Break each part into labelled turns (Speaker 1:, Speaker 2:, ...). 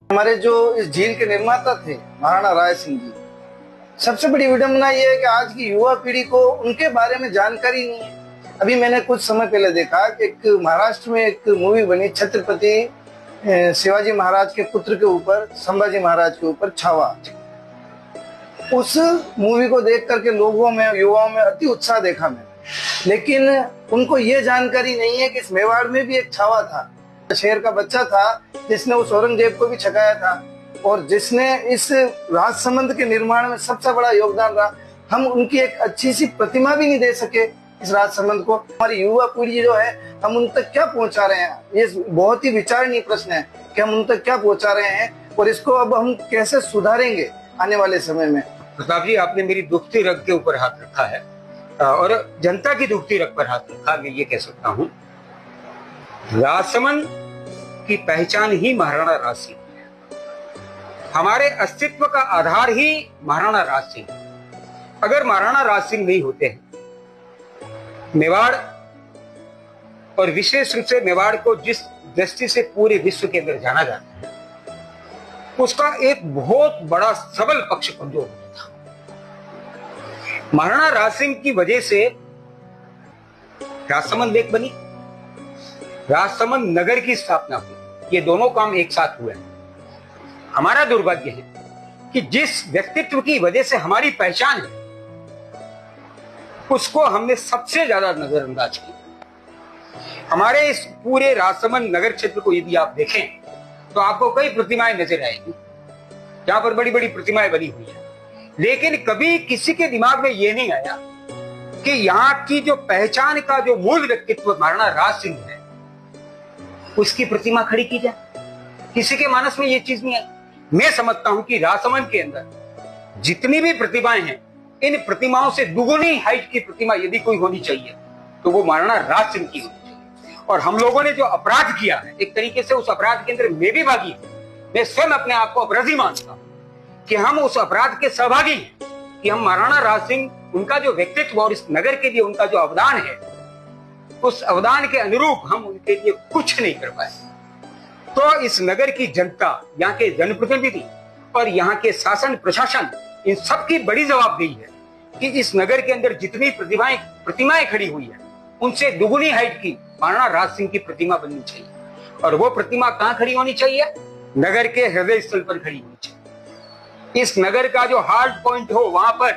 Speaker 1: हमारे जो इस झील के निर्माता थे महाराणा राय सिंह जी, सबसे बड़ी विडंबना ये है कि आज की युवा पीढ़ी को उनके बारे में जानकारी नहीं है। अभी मैंने कुछ समय पहले देखा कि एक महाराष्ट्र में एक मूवी बनी छत्रपति शिवाजी महाराज के पुत्र के ऊपर, संभाजी महाराज के ऊपर, छावा। उस मूवी को देख करके लोगों में, युवाओं में अति उत्साह देखा मैंने, लेकिन उनको ये जानकारी नहीं है कि इस मेवाड़ में भी एक छावा था, शेर का बच्चा था, जिसने उस औरंगजेब को भी छकाया था और जिसने इस राजसमंद के निर्माण में सबसे बड़ा योगदान रहा। हम उनकी एक अच्छी सी प्रतिमा भी नहीं दे सके इस राजसमंद को। हमारी युवा पीढ़ी जो है, हम उन तक क्या पहुंचा रहे हैं, ये बहुत ही विचारणीय प्रश्न है कि हम उन तक क्या पहुंचा रहे हैं और इसको अब हम कैसे सुधारेंगे आने वाले समय में।
Speaker 2: प्रताप जी, आपने मेरी दुखती रग के ऊपर हाथ रखा है और जनता की दुखती रग पर हाथ रखा। मैं ये कह सकता हूँ, राजसमंद की पहचान ही महाराणा राज सिंह है। हमारे अस्तित्व का आधार ही महाराणा राज सिंह। अगर महाराणा राज सिंह नहीं होते हैं, मेवाड़ और विशेष रूप से मेवाड़ को जिस दृष्टि से पूरे विश्व के अंदर जाना जाता है, उसका एक बहुत बड़ा सबल पक्ष कमजोर होता था। महाराणा राज सिंह की वजह से राजसमंद लेक बनी, राजसमंद नगर की स्थापना हुई। ये दोनों काम एक साथ हुए। हमारा दुर्भाग्य है कि जिस व्यक्तित्व की वजह से हमारी पहचान है, उसको हमने सबसे ज्यादा नजरअंदाज किया। हमारे इस पूरे राजसमंद नगर क्षेत्र को यदि आप देखें तो आपको कई प्रतिमाएं नजर आएगी, जहां पर बड़ी बड़ी प्रतिमाएं बनी हुई है, लेकिन कभी किसी के दिमाग में यह नहीं आया कि यहाँ की जो पहचान का जो मूल व्यक्तित्व महाराणा राज सिंह है, उसकी प्रतिमा खड़ी की जाए। किसी के मानस में यह चीज नहीं आई। मैं समझता हूं कि राजसमंद के अंदर जितनी भी प्रतिमाएं हैं, इन प्रतिमाओं से दुगुनी हाइट की प्रतिमा यदि कोई होनी चाहिए तो वो महाराणा राज सिंह की होनी चाहिए। और हम लोगों ने जो अपराध किया है, एक तरीके से उस अपराध के अंदर मैं भी भागी हूं। मैं स्वयं अपने आप को अपराधी मानता हूं कि हम उस अपराध के सहभागी हैं कि हम महाराणा राज सिंह, उनका जो व्यक्तित्व और इस नगर के लिए उनका जो अवदान है, उस अवदान के अनुरूप हम उनके लिए कुछ नहीं कर पाए। तो इस नगर की जनता, यहाँ के जनप्रतिनिधि और यहाँ के शासन प्रशासन, इन सब की बड़ी जवाबदेही है कि इस नगर के अंदर जितनी प्रतिमाएं खड़ी हुई है, उनसे दुगुनी हाइट की महाराणा राज सिंह की प्रतिमा बननी चाहिए। और वो प्रतिमा कहाँ खड़ी होनी चाहिए? नगर के हृदय स्थल पर खड़ी होनी चाहिए। इस नगर का जो हार्ड पॉइंट हो, वहां पर,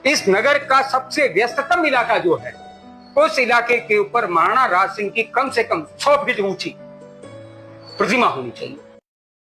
Speaker 2: इस नगर का सबसे व्यस्ततम इलाका जो है, उस इलाके के ऊपर महाराणा राज सिंह की कम से कम 100 फीट ऊंची प्रतिमा होनी चाहिए।